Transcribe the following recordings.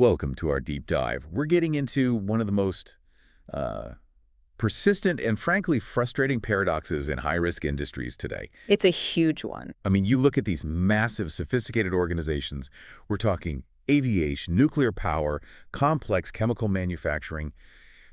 Welcome to our deep dive. We're getting into one of the most uh, persistent and frankly frustrating paradoxes in high-risk industries today. It's a huge one. I mean, you look at these massive, sophisticated organizations. We're talking aviation, nuclear power, complex chemical manufacturing.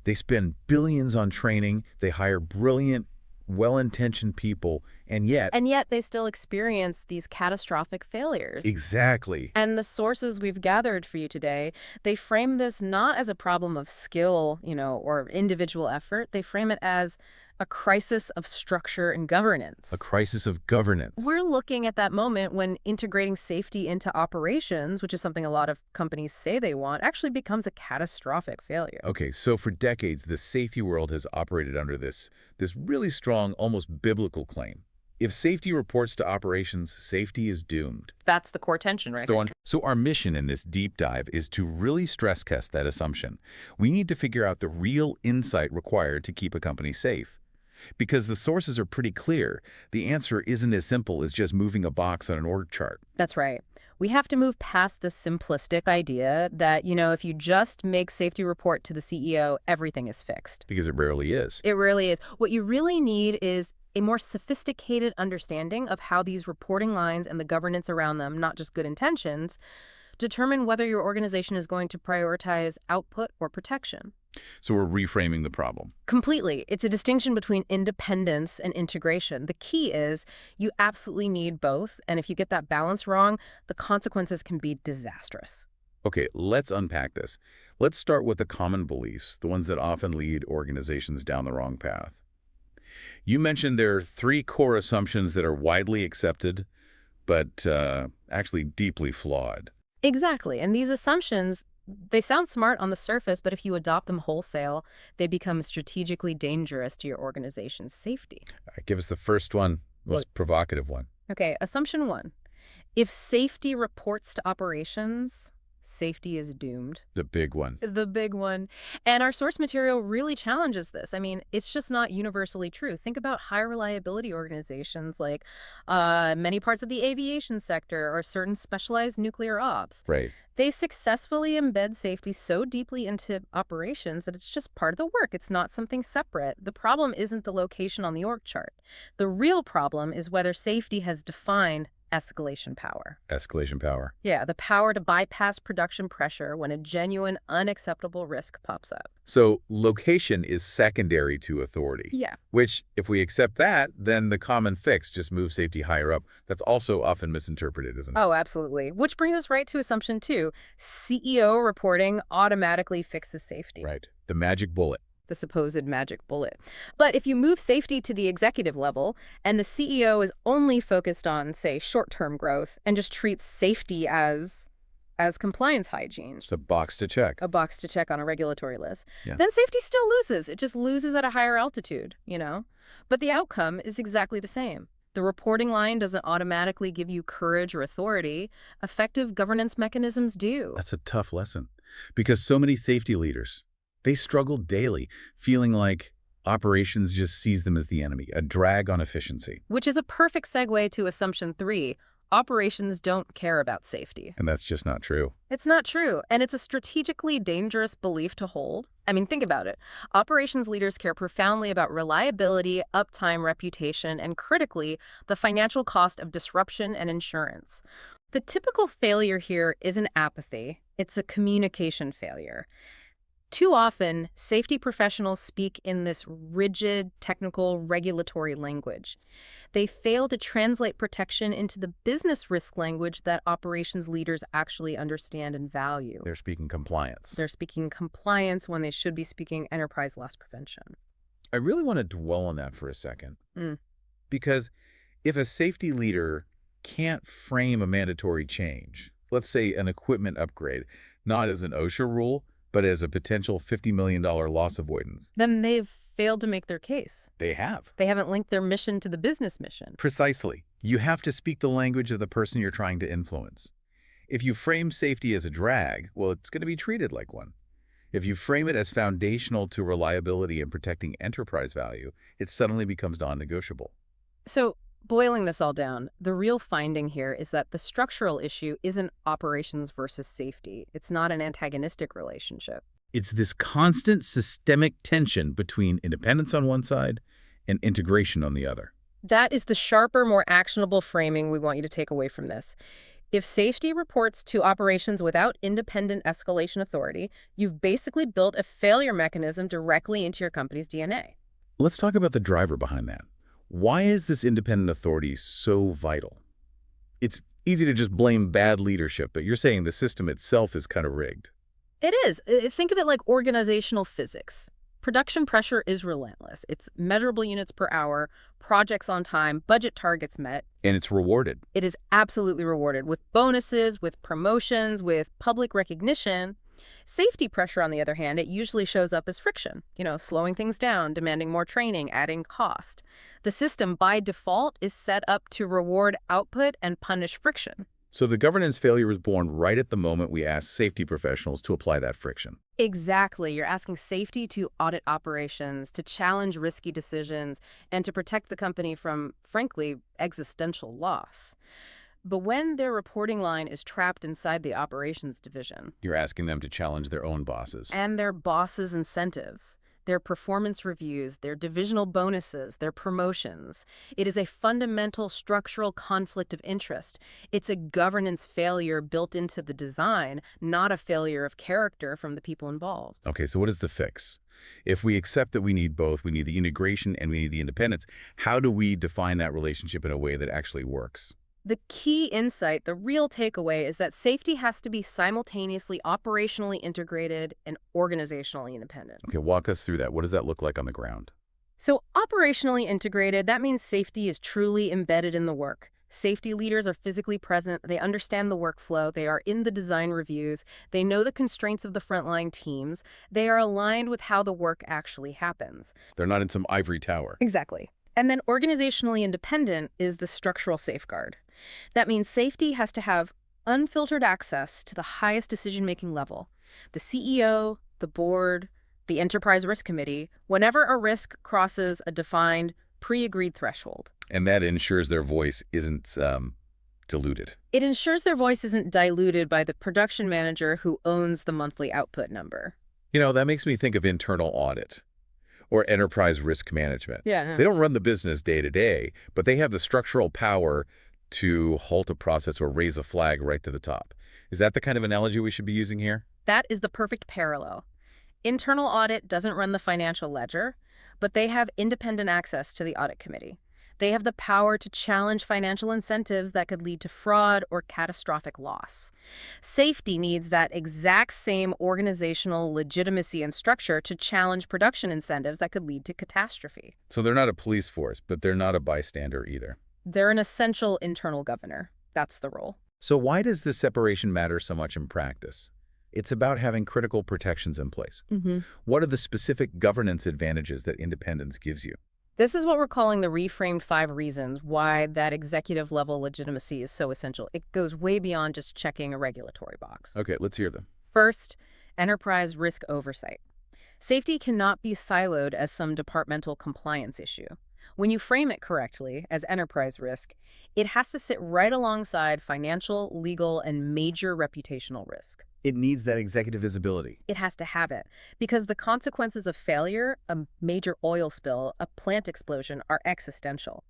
They spend billions on training. They hire brilliant, well-intentioned people, and yet... And yet they still experience these catastrophic failures. Exactly. And the sources we've gathered for you today, they frame this not as a problem of skill, or individual effort. They frame it as a crisis of structure and governance. A crisis of governance. We're looking at that moment when integrating safety into operations, which is something a lot of companies say they want, actually becomes a catastrophic failure. Okay, so for decades, the safety world has operated under this really strong, almost biblical claim. If safety reports to operations, safety is doomed. That's the core tension, right? So our mission in this deep dive is to really stress test that assumption. We need to figure out the real insight required to keep a company safe. Because the sources are pretty clear, the answer isn't as simple as just moving a box on an org chart. That's right. We have to move past the simplistic idea that, if you just make safety report to the CEO, everything is fixed. Because it rarely is. It really is. What you really need is a more sophisticated understanding of how these reporting lines and the governance around them, not just good intentions, determine whether your organization is going to prioritize output or protection. So we're reframing the problem. Completely. It's a distinction between independence and integration. The key is you absolutely need both, and if you get that balance wrong, the consequences can be disastrous. Okay, let's unpack this. Let's start with the common beliefs, the ones that often lead organizations down the wrong path. You mentioned there are three core assumptions that are widely accepted, but actually deeply flawed. Exactly. And these assumptions, they sound smart on the surface, but if you adopt them wholesale, they become strategically dangerous to your organization's safety. All right, give us the first one, most provocative one. Okay, assumption one. If safety reports to operations, safety is doomed. The big one. The big one. And our source material really challenges this. I mean, it's just not universally true. Think about high reliability organizations like many parts of the aviation sector or certain specialized nuclear ops. Right. They successfully embed safety so deeply into operations that it's just part of the work. It's not something separate. The problem isn't the location on the org chart. The real problem is whether safety has defined escalation power. Escalation power. Yeah, the power to bypass production pressure when a genuine, unacceptable risk pops up. So location is secondary to authority. Yeah. Which, if we accept that, then the common fix, just move safety higher up, that's also often misinterpreted, isn't it? Oh, absolutely. Which brings us right to assumption two. CEO reporting automatically fixes safety. Right. The magic bullet. The supposed magic bullet. But if you move safety to the executive level and the CEO is only focused on, say, short-term growth and just treats safety as compliance hygiene, It's a box to check. a box to check on a regulatory list, Yeah. then safety still loses. It just loses at a higher altitude, But the outcome is exactly the same. The reporting line doesn't automatically give you courage or authority. Effective governance mechanisms do. That's a tough lesson. Because so many safety leaders, they struggle daily, feeling like operations just sees them as the enemy, a drag on efficiency. Which is a perfect segue to assumption three. Operations don't care about safety. And that's just not true. It's not true, and it's a strategically dangerous belief to hold. I mean, think about it. Operations leaders care profoundly about reliability, uptime, reputation, and critically, the financial cost of disruption and insurance. The typical failure here isn't apathy. It's a communication failure. Too often, safety professionals speak in this rigid, technical, regulatory language. They fail to translate protection into the business risk language that operations leaders actually understand and value. They're speaking compliance. They're speaking compliance when they should be speaking enterprise loss prevention. I really want to dwell on that for a second. Mm. Because if a safety leader can't frame a mandatory change, let's say an equipment upgrade, not as an OSHA rule, but as a potential $50 million loss avoidance. Then they've failed to make their case. They have. They haven't linked their mission to the business mission. Precisely. You have to speak the language of the person you're trying to influence. If you frame safety as a drag, well, it's going to be treated like one. If you frame it as foundational to reliability and protecting enterprise value, it suddenly becomes non-negotiable. So Boiling this all down, the real finding here is that the structural issue isn't operations versus safety. It's not an antagonistic relationship. It's this constant systemic tension between independence on one side and integration on the other. That is the sharper, more actionable framing we want you to take away from this. If safety reports to operations without independent escalation authority, you've basically built a failure mechanism directly into your company's DNA. Let's talk about the driver behind that. Why is this independent authority so vital? It's easy to just blame bad leadership, but you're saying the system itself is kind of rigged. It is. Think of it like organizational physics. Production pressure is relentless. It's measurable units per hour, projects on time, budget targets met. And it's rewarded. It is absolutely rewarded with bonuses, with promotions, with public recognition. Safety pressure, on the other hand, it usually shows up as friction, slowing things down, demanding more training, adding cost. The system, by default, is set up to reward output and punish friction. So the governance failure is born right at the moment we ask safety professionals to apply that friction. Exactly. You're asking safety to audit operations, to challenge risky decisions, and to protect the company from, frankly, existential loss. But when their reporting line is trapped inside the operations division, You're asking them to challenge their own bosses. and their bosses' incentives, their performance reviews, their divisional bonuses, their promotions, it is a fundamental structural conflict of interest. It's a governance failure built into the design, not a failure of character from the people involved. Okay, so what is the fix? If we accept that we need both, we need the integration and we need the independence, how do we define that relationship in a way that actually works? The key insight, the real takeaway, is that safety has to be simultaneously operationally integrated and organizationally independent. Okay, walk us through that. What does that look like on the ground? So operationally integrated, that means safety is truly embedded in the work. Safety leaders are physically present, they understand the workflow, they are in the design reviews, they know the constraints of the frontline teams, they are aligned with how the work actually happens. They're not in some ivory tower. Exactly. And then organizationally independent is the structural safeguard. That means safety has to have unfiltered access to the highest decision-making level. The CEO, the board, the enterprise risk committee, whenever a risk crosses a defined, pre-agreed threshold. And that ensures their voice isn't diluted. It ensures their voice isn't diluted by the production manager who owns the monthly output number. That makes me think of internal audit or enterprise risk management. Yeah. They don't run the business day to day, but they have the structural power to halt a process or raise a flag right to the top. Is that the kind of analogy we should be using here? That is the perfect parallel. Internal audit doesn't run the financial ledger, but they have independent access to the audit committee. They have the power to challenge financial incentives that could lead to fraud or catastrophic loss. Safety needs that exact same organizational legitimacy and structure to challenge production incentives that could lead to catastrophe. So they're not a police force, but they're not a bystander either. They're an essential internal governor. That's the role. So why does this separation matter so much in practice? It's about having critical protections in place. What are the specific governance advantages that independence gives you? This is what we're calling the reframed 5 reasons why that executive level legitimacy is so essential. It goes way beyond just checking a regulatory box. Okay, let's hear them. First, enterprise risk oversight. Safety cannot be siloed as some departmental compliance issue. When you frame it correctly as enterprise risk, it has to sit right alongside financial, legal, and major reputational risk. It needs that executive visibility. It has to have it, because the consequences of failure, a major oil spill, a plant explosion, are existential.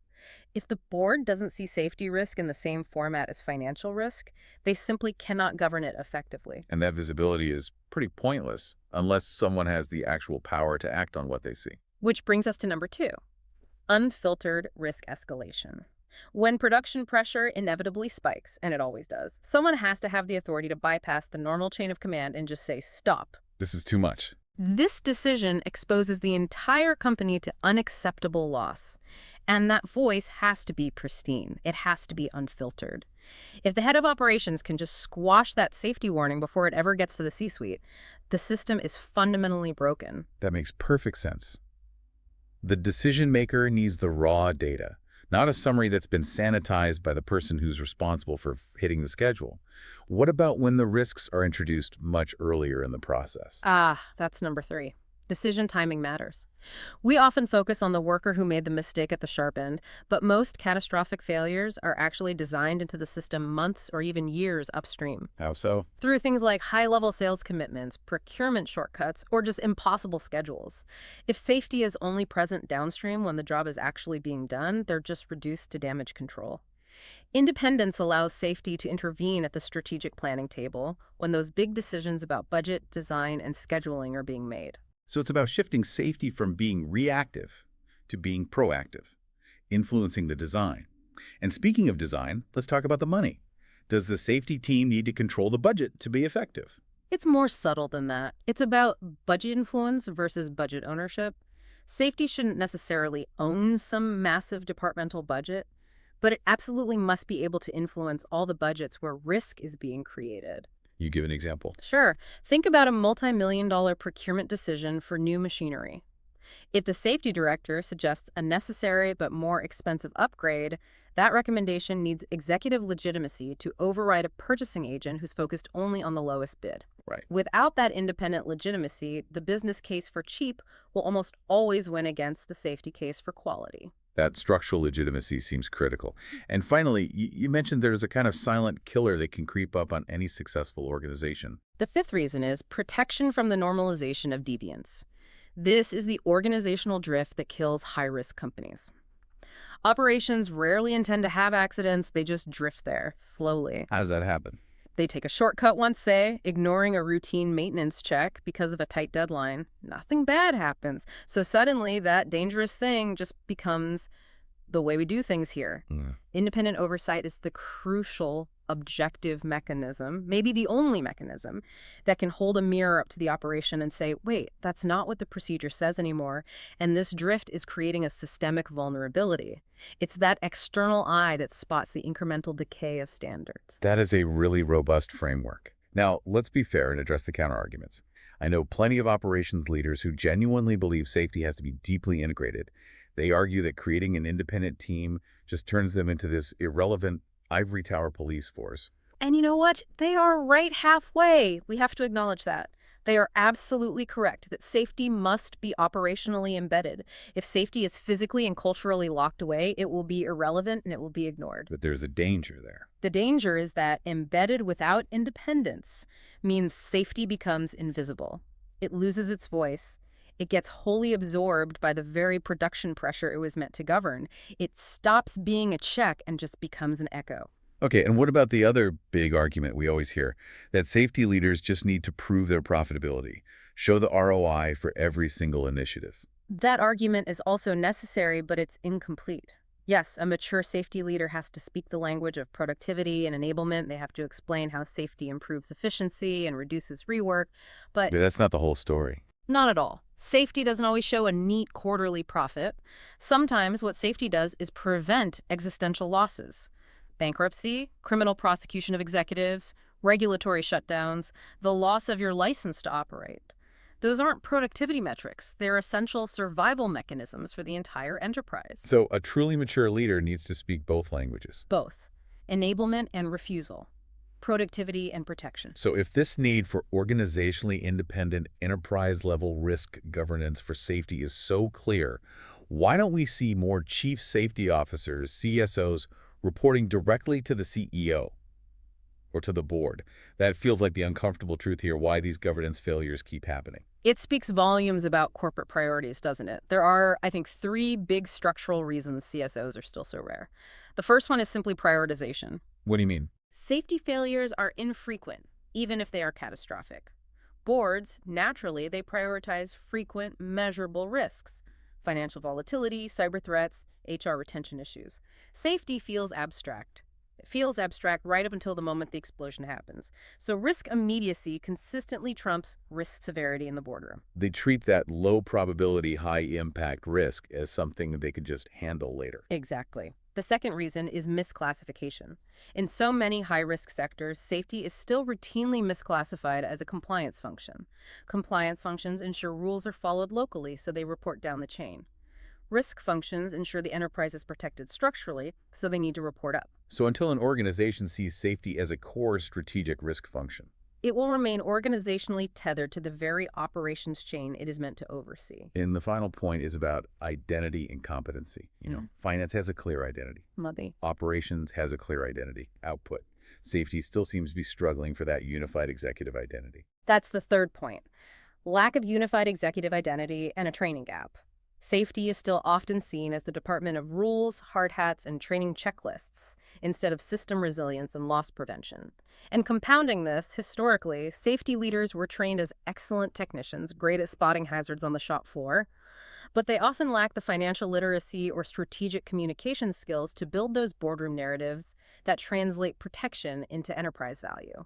If the board doesn't see safety risk in the same format as financial risk, they simply cannot govern it effectively. And that visibility is pretty pointless unless someone has the actual power to act on what they see. Which brings us to number 2, unfiltered risk escalation. When production pressure inevitably spikes, and it always does, someone has to have the authority to bypass the normal chain of command and just say, stop. This is too much. This decision exposes the entire company to unacceptable loss. And that voice has to be pristine. It has to be unfiltered. If the head of operations can just squash that safety warning before it ever gets to the C-suite, the system is fundamentally broken. That makes perfect sense. The decision maker needs the raw data, not a summary that's been sanitized by the person who's responsible for hitting the schedule. What about when the risks are introduced much earlier in the process? That's number 3. Decision timing matters. We often focus on the worker who made the mistake at the sharp end, but most catastrophic failures are actually designed into the system months or even years upstream. How so? Through things like high-level sales commitments, procurement shortcuts, or just impossible schedules. If safety is only present downstream when the job is actually being done, they're just reduced to damage control. Independence allows safety to intervene at the strategic planning table when those big decisions about budget, design, and scheduling are being made. So it's about shifting safety from being reactive to being proactive, influencing the design. And speaking of design, let's talk about the money. Does the safety team need to control the budget to be effective? It's more subtle than that. It's about budget influence versus budget ownership. Safety shouldn't necessarily own some massive departmental budget, but it absolutely must be able to influence all the budgets where risk is being created. You give an example. Sure. Think about a multi-million-dollar procurement decision for new machinery. If the safety director suggests a necessary but more expensive upgrade, that recommendation needs executive legitimacy to override a purchasing agent who's focused only on the lowest bid. Right. Without that independent legitimacy, the business case for cheap will almost always win against the safety case for quality. That structural legitimacy seems critical. And finally, you mentioned there's a kind of silent killer that can creep up on any successful organization. The fifth reason is protection from the normalization of deviance. This is the organizational drift that kills high-risk companies. Operations rarely intend to have accidents, they just drift there, slowly. How does that happen? They take a shortcut once, say, ignoring a routine maintenance check because of a tight deadline. Nothing bad happens. So suddenly that dangerous thing just becomes the way we do things here. Independent oversight is the crucial objective mechanism, maybe the only mechanism, that can hold a mirror up to the operation and say, wait, that's not what the procedure says anymore, and this drift is creating a systemic vulnerability. It's that external eye that spots the incremental decay of standards. That is a really robust framework. Now, let's be fair and address the counterarguments. I know plenty of operations leaders who genuinely believe safety has to be deeply integrated. They argue that creating an independent team just turns them into this irrelevant ivory tower police force. And you know what? They are right halfway. We have to acknowledge that. They are absolutely correct that safety must be operationally embedded. If safety is physically and culturally locked away, it will be irrelevant and it will be ignored. But there's a danger there. The danger is that embedded without independence means safety becomes invisible. It loses its voice. It gets wholly absorbed by the very production pressure it was meant to govern. It stops being a check and just becomes an echo. Okay, and what about the other big argument we always hear, that safety leaders just need to prove their profitability, show the ROI for every single initiative? That argument is also necessary, but it's incomplete. Yes, a mature safety leader has to speak the language of productivity and enablement. They have to explain how safety improves efficiency and reduces rework, but That's not the whole story. not at all. Safety doesn't always show a neat quarterly profit. Sometimes what safety does is prevent existential losses. Bankruptcy, criminal prosecution of executives, regulatory shutdowns, the loss of your license to operate. Those aren't productivity metrics. They're essential survival mechanisms for the entire enterprise. So a truly mature leader needs to speak both languages. Both enablement and refusal, productivity and protection. So if this need for organizationally independent enterprise-level risk governance for safety is so clear, why don't we see more chief safety officers, CSOs, reporting directly to the CEO or to the board? That feels like the uncomfortable truth here, why these governance failures keep happening. It speaks volumes about corporate priorities, doesn't it? There are, I think, 3 big structural reasons CSOs are still so rare. The first one is simply prioritization. What do you mean? Safety failures are infrequent, even if they are catastrophic. Boards, naturally, they prioritize frequent, measurable risks. Financial volatility, cyber threats, HR retention issues. Safety feels abstract. It feels abstract right up until the moment the explosion happens. So risk immediacy consistently trumps risk severity in the boardroom. They treat that low probability, high impact risk as something they could just handle later. Exactly. The second reason is misclassification. In so many high-risk sectors, safety is still routinely misclassified as a compliance function. Compliance functions ensure rules are followed locally, so they report down the chain. Risk functions ensure the enterprise is protected structurally, so they need to report up. So until an organization sees safety as a core strategic risk function, It will remain organizationally tethered to the very operations chain it is meant to oversee. And the final point is about identity and competency. Finance has a clear identity. Muddy. Operations has a clear identity, output. Safety still seems to be struggling for that unified executive identity. That's the third point. Lack of unified executive identity and a training gap. Safety is still often seen as the department of rules, hard hats, and training checklists, instead of system resilience and loss prevention. And compounding this, historically, safety leaders were trained as excellent technicians, great at spotting hazards on the shop floor, but they often lack the financial literacy or strategic communication skills to build those boardroom narratives that translate protection into enterprise value.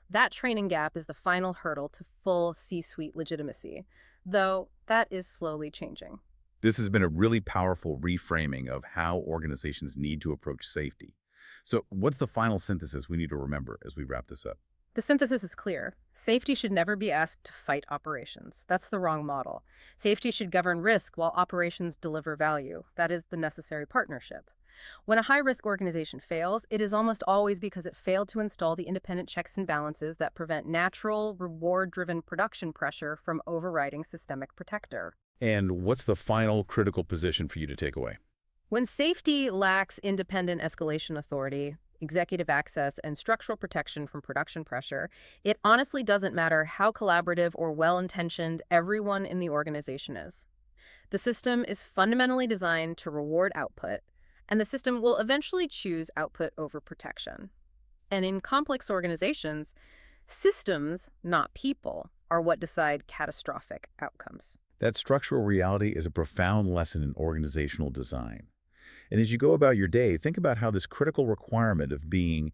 That training gap is the final hurdle to full C-suite legitimacy, though that is slowly changing. This has been a really powerful reframing of how organizations need to approach safety. So what's the final synthesis we need to remember as we wrap this up? The synthesis is clear. Safety should never be asked to fight operations. That's the wrong model. Safety should govern risk while operations deliver value. That is the necessary partnership. When a high-risk organization fails, it is almost always because it failed to install the independent checks and balances that prevent natural, reward-driven production pressure from overriding systemic protector. And what's the final critical position for you to take away? When safety lacks independent escalation authority, executive access, and structural protection from production pressure, it honestly doesn't matter how collaborative or well-intentioned everyone in the organization is. The system is fundamentally designed to reward output, and the system will eventually choose output over protection. And in complex organizations, systems, not people, are what decide catastrophic outcomes. That structural reality is a profound lesson in organizational design. And as you go about your day, think about how this critical requirement of being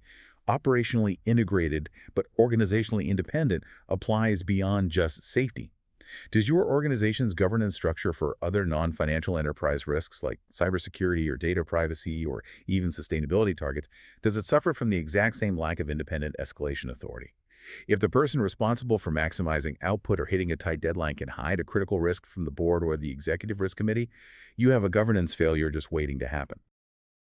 operationally integrated but organizationally independent applies beyond just safety. Does your organization's governance structure for other non-financial enterprise risks like cybersecurity or data privacy or even sustainability targets, does it suffer from the exact same lack of independent escalation authority? If the person responsible for maximizing output or hitting a tight deadline can hide a critical risk from the board or the executive risk committee, you have a governance failure just waiting to happen.